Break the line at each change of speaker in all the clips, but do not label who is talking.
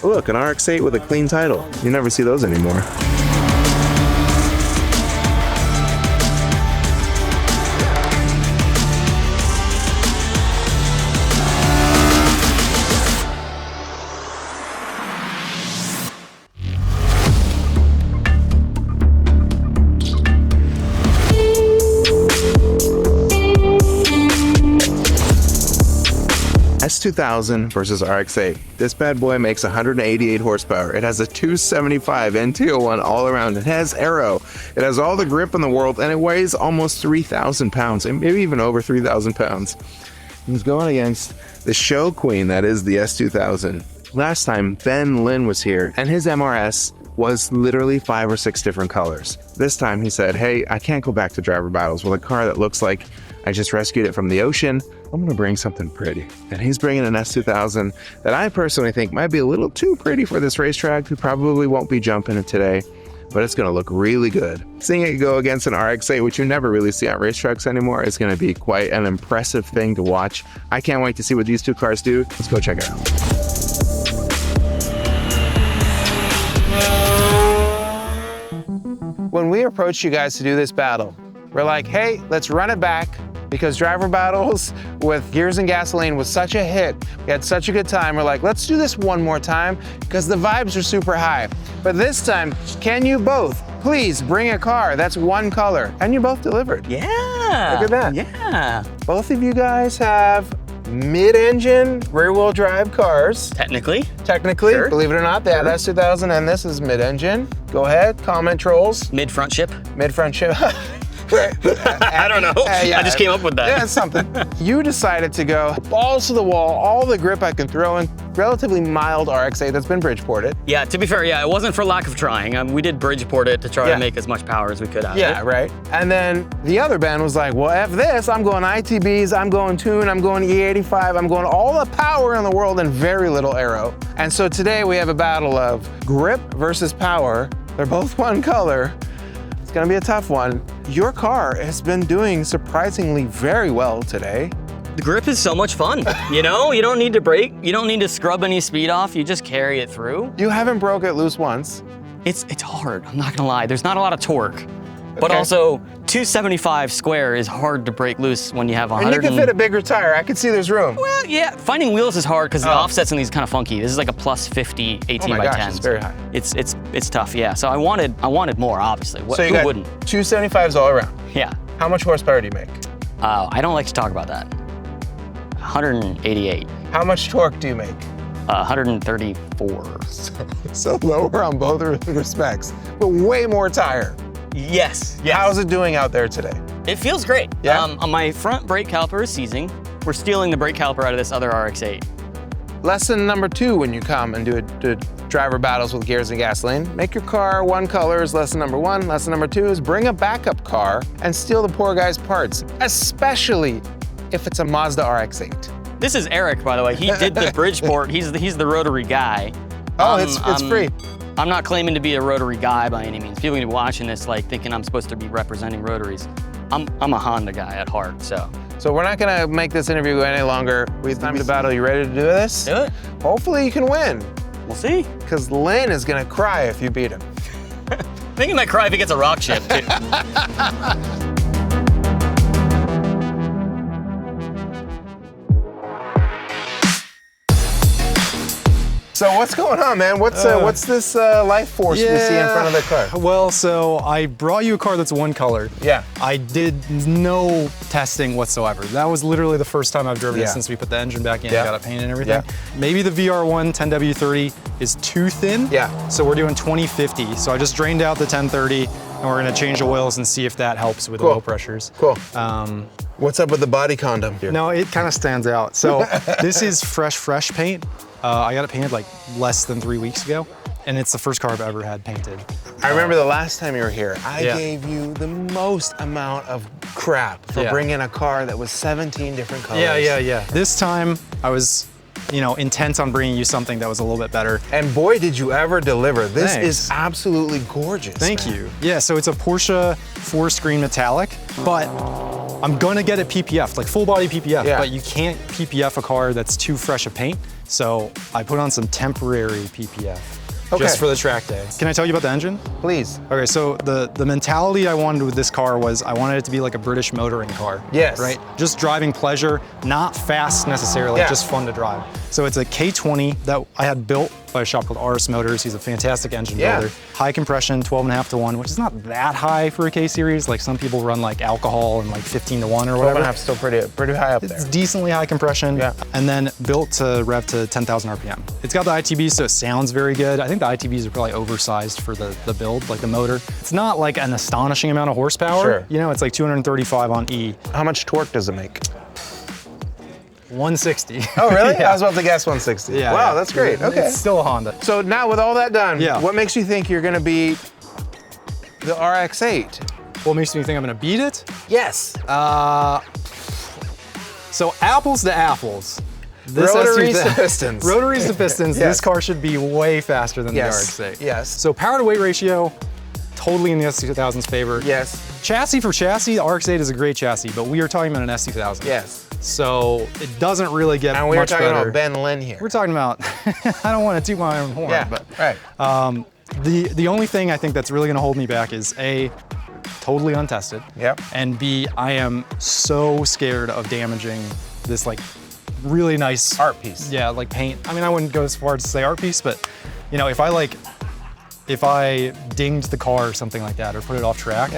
Look, an RX-8 with a clean title. You never see those anymore. S2000 versus RX-8. This bad boy makes 188 horsepower. It has a 275 NT01 all around. It has aero. It has all the grip in the world, and it weighs almost 3,000 pounds, and maybe even over 3,000 pounds. He's going against the show queen that is the S2000. Last time, Ben Lin was here, and his MRS was literally 5 or 6 different colors. This time he said, hey, I can't go back to driver battles with a car that looks like I just rescued it from the ocean. I'm gonna bring something pretty. And he's bringing an S2000 that I personally think might be a little too pretty for this racetrack. We probably won't be jumping it today, but it's gonna look really good. Seeing it go against an RX-8, which you never really see on racetracks anymore, is gonna be quite an impressive thing to watch. I can't wait to see what these two cars do. Let's go check it out. When we approached you guys to do this battle, we're like, hey, let's run it back, because driver battles with Gears and Gasoline was such a hit. We had such a good time. We're like, let's do this one more time because the vibes are super high. But this time, can you both please bring a car that's one color? And you both delivered.
Yeah.
Look at that.
Yeah.
Both of you guys have mid-engine rear-wheel drive cars.
Technically,
sure. Believe it or not, they have S2000 and this is mid-engine. Go ahead, comment trolls.
Mid-front ship.
Mid-front ship.
I don't know.
Yeah.
I just came up with that.
Yeah, it's something. You decided to go balls to the wall, all the grip I can throw in, relatively mild RX-8 that's been Bridge-ported.
Yeah, to be fair, yeah, it wasn't for lack of trying. We did Bridge-port it to try to make as much power as we could out of it.
Yeah, right. And then the other band was like, well, F this, I'm going ITBs, I'm going tune, I'm going E85, I'm going all the power in the world and very little aero. And so today we have a battle of grip versus power. They're both one color. It's gonna be a tough one. Your car has been doing surprisingly very well today.
The grip is so much fun, you know? You don't need to brake, you don't need to scrub any speed off, you just carry it through.
You haven't broke it loose once.
It's hard, I'm not gonna lie. There's not a lot of torque, but also 275 square is hard to break loose when you have 100.
And you can fit a bigger tire. I can see there's room.
Well, yeah, finding wheels is hard because the offsets in these kind of funky. This is like a plus 50 18
my
by
gosh,
10.
it's very high.
It's tough, yeah. So I wanted more, obviously.
So you
Who
got
wouldn't?
275s all around.
Yeah.
How much horsepower do you make?
I don't like to talk about that. 188.
How much torque do you make?
134.
So lower on both respects, but way more tire.
Yes.
How's it doing out there today?
It feels great.
Yeah?
On my front brake caliper is seizing. We're stealing the brake caliper out of this other RX-8.
Lesson number 2 when you come and do driver battles with Gears and Gasoline. Make your car one color is lesson number 1. Lesson number 2 is bring a backup car and steal the poor guy's parts, especially if it's a Mazda RX-8.
This is Eric, by the way. He did the Bridge-port. He's the rotary guy.
Oh, it's free.
I'm not claiming to be a rotary guy by any means. People are gonna be watching this like thinking I'm supposed to be representing rotaries. I'm a Honda guy at heart, so.
So we're not gonna make this interview go any longer. It's time to battle. You ready to do this?
Do it.
Hopefully you can win.
We'll see.
Because Lin is gonna cry if you beat him.
I think he might cry if he gets a rock chip too.
So what's going on, man? What's this life force we see in front of the car?
Well, so I brought you a car that's one color.
Yeah.
I did no testing whatsoever. That was literally the first time I've driven it since we put the engine back in and got it painted and everything. Yeah. Maybe the VR1 10W30 is too thin.
Yeah.
So we're doing 2050. So I just drained out the 1030 and we're gonna change the oils and see if that helps with the oil pressures.
Cool. What's up with the body condom?
No, it kind of stands out. So this is fresh paint. I got it painted like less than 3 weeks ago, and it's the first car I've ever had painted.
I remember the last time you were here, I gave you the most amount of crap for bringing a car that was 17 different colors.
Yeah. This time, I was, intent on bringing you something that was a little bit better.
And boy, did you ever deliver. This
Thanks.
is absolutely gorgeous.
Thank you. Yeah, so it's a Porsche forest green metallic, but I'm gonna get it PPF, like full body PPF,
Yeah.
but you can't PPF a car that's too fresh of paint. So I put on some temporary PPF just for the track day. Can I tell you about the engine?
Please.
Okay, so the mentality I wanted with this car was I wanted it to be like a British motoring car.
Yes.
Right? Just driving pleasure, not fast necessarily, just fun to drive. So it's a K20 that I had built by a shop called RS Motors. He's a fantastic engine builder. High compression, 12.5 to 1, which is not that high for a K series. Like some people run like alcohol and like 15 to 1 or whatever.
12.5 still pretty high up there.
It's decently high compression, and then built to rev to 10,000 RPM. It's got the ITBs, so it sounds very good. I think the ITBs are probably oversized for the build, like the motor. It's not like an astonishing amount of horsepower.
Sure.
You know, it's like 235 on E.
How much torque does it make?
160.
Oh, really?
Yeah.
I was about to guess 160.
Yeah,
Wow,
yeah.
that's great. Okay.
It's still a Honda.
So now with all that done,
Yeah.
what makes you think you're gonna beat the RX-8?
What makes me think I'm gonna beat it?
Yes.
So apples to apples. This
Rotaries
SUV
to pistons.
Rotaries to pistons.
Yes.
This car should be way faster than
Yes.
the RX-8.
Yes.
So power to weight ratio, totally in the S2000's favor.
Yes.
Chassis for chassis, the RX-8 is a great chassis, but we are talking about an S2000.
Yes.
So it doesn't really get
And we were
much
talking
better.
about Ben Lin here.
We're talking about, I don't want to toot my own horn, but
right.
the only thing I think that's really gonna hold me back is A, totally untested.
Yep.
And B, I am so scared of damaging this like really nice
Art piece.
Yeah, like paint. I mean, I wouldn't go as far as to say art piece, but you know, if I dinged the car or something like that or put it off track,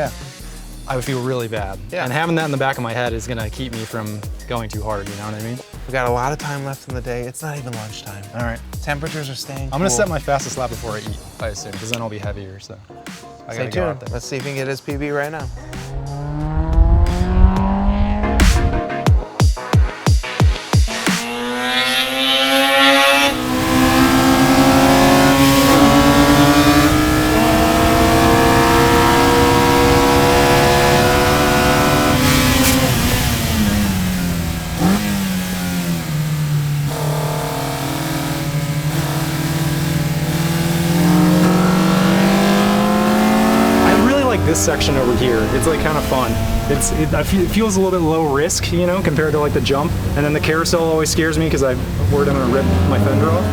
I would feel really bad.
Yeah.
And having that in the back of my head is gonna keep me from going too hard, you know what I mean?
We got a lot of time left in the day. It's not even lunchtime.
All right.
Temperatures are staying
I'm gonna set my fastest lap before I eat, I assume, because then I'll be heavier, so. I
Stay
gotta go out
tuned.
there.
Let's see if we can get his PB right now.
This section over here, it's like kind of fun. It feels a little bit low risk, you know, compared to like the jump. And then the carousel always scares me because I'm worried I'm gonna rip my fender off.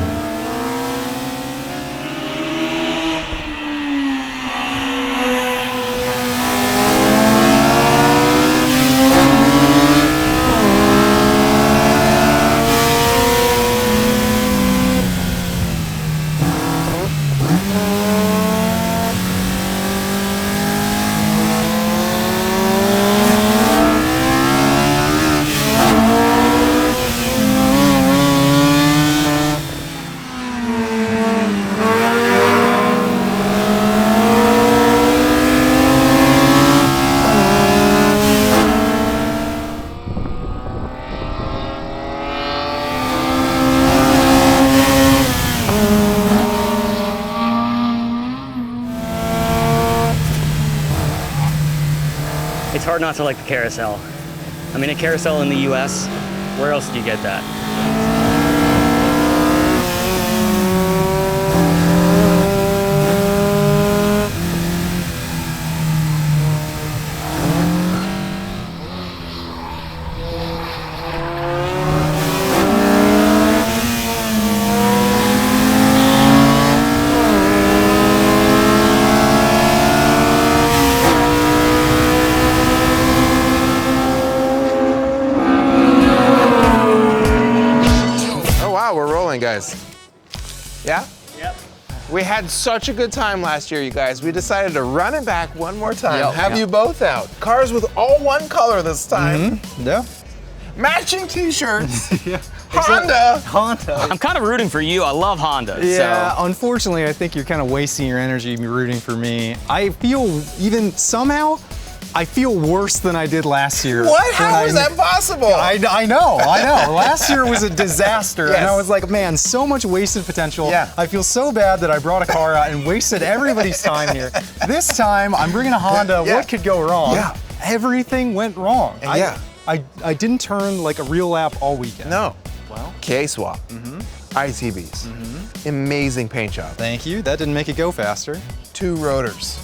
It's hard not to like the carousel. I mean, a carousel in the US, where else do you get that?
Guys. Yeah?
Yep.
We had such a good time last year, you guys. We decided to run it back one more time.
Yep.
Have you both out. Cars with all one color this time.
Yeah.
Matching t-shirts.
Yeah.
Honda.
I'm kind of rooting for you. I love Honda.
Yeah,
So.
unfortunately, I think you're kind of wasting your energy rooting for me. I feel even somehow, I feel worse than I did last year.
What? How is that possible?
I know. Last year was a disaster,
Yes.
and I was like, man, so much wasted potential.
Yeah.
I feel so bad that I brought a car out and wasted everybody's time here. This time, I'm bringing a Honda.
Yeah.
What could go wrong?
Yeah.
Everything went wrong.
Yeah.
I didn't turn like a real lap all weekend.
No.
Well,
K-swap. ITBs. Amazing paint job.
thank you. That didn't make it go faster.
2 rotors.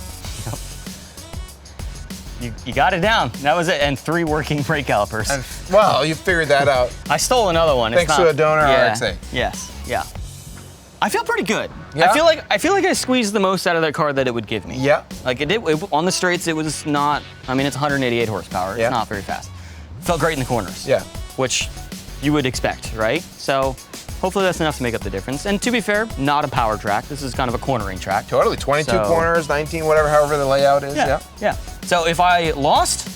You got it down. That was it. And 3 working brake calipers.
And, well, you figured that out.
I stole another one.
Thanks to a donor RX-8.
Yes. Yeah. I feel pretty good.
Yeah?
I feel like I squeezed the most out of that car that it would give me.
Yeah.
Like on the straights, it was not. I mean, it's 188 horsepower.
Yeah.
It's not very fast. Felt great in the corners.
Yeah.
Which you would expect, right? So hopefully that's enough to make up the difference. And to be fair, not a power track. This is kind of a cornering track.
Totally. 22 corners, 19, whatever, however the layout is.
Yeah. Yeah. So if I lost,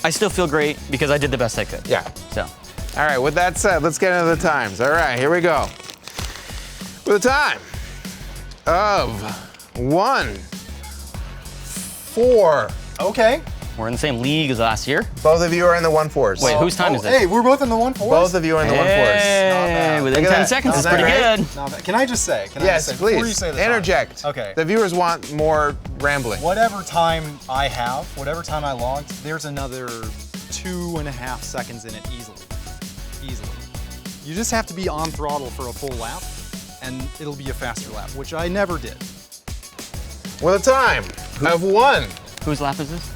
I still feel great because I did the best I could.
Yeah.
So.
All right, with that said, let's get into the times. All right, here we go. With a time of 1:04.
Okay.
We're in the same league as last year.
Both of you are in the 1/4s.
Wait, whose time is it?
Hey, we're both in the 1/4s?
Both of you are in the 1/4s.
Hey, within
Look at
10
that.
seconds, it's
Isn't
pretty
that
good.
Not bad. Can I just say?
Yes,
Before you
please.
say the time.
Interject.
Okay.
The viewers want more rambling.
Whatever time I have, whatever time I logged, there's another 2.5 seconds in it easily. Easily. You just have to be on throttle for a full lap, and it'll be a faster lap, which I never did.
With a time of 1:04.
Whose lap is this?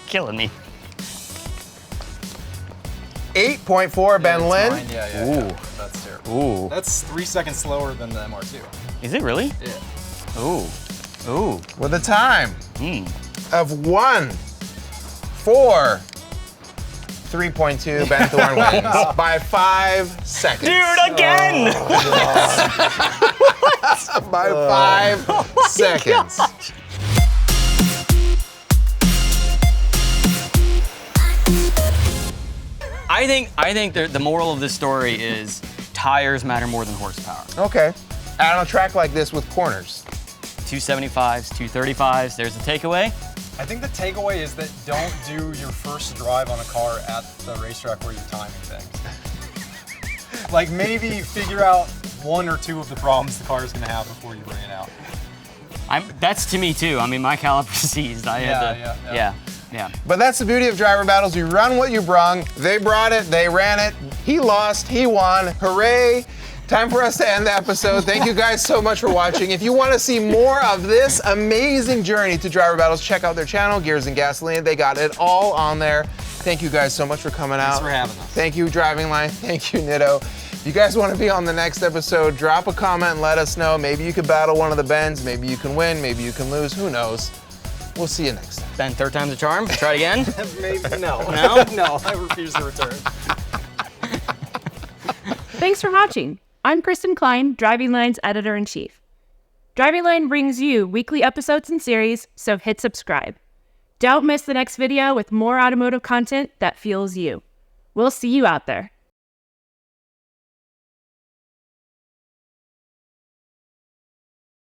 Killing me.
8.4 Ben Lin.
Yeah.
Ooh.
That's terrible.
Ooh.
That's 3 seconds slower than the MR2.
Is it really?
Yeah.
Ooh. Ooh.
With a time
Mm.
of 1:04. 3.2, Ben Thorn wins by 5 seconds.
Dude, again!
By 5 seconds.
Gosh. I think the moral of this story is tires matter more than horsepower.
Okay. And on a track like this with corners.
275s, 235s, there's the takeaway.
I think the takeaway is that don't do your first drive on a car at the racetrack where you're timing things. Like maybe figure out 1 or 2 of the problems the car is going to have before you bring it out.
That's to me too. I mean, my caliper seized. I had to. Yeah.
But that's the beauty of driver battles. You run what you brung. They brought it, they ran it. He lost, he won. Hooray. Time for us to end the episode. Thank you guys so much for watching. If you want to see more of this amazing journey to driver battles, check out their channel, Gears and Gasoline. They got it all on there. Thank you guys so much for coming out.
Thanks for having us.
Thank you, Driving Line. Thank you, Nitto. If you guys want to be on the next episode, drop a comment and let us know. Maybe you could battle one of the Bens. Maybe you can win. Maybe you can lose. Who knows? We'll see you next time.
Ben, third time's a charm. Try it again.
Maybe, no.
No?
No, I refuse to return.
Thanks for watching. I'm Kristen Klein, Driving Line's editor-in-chief. Driving Line brings you weekly episodes and series, so hit subscribe. Don't miss the next video with more automotive content that fuels you. We'll see you out there.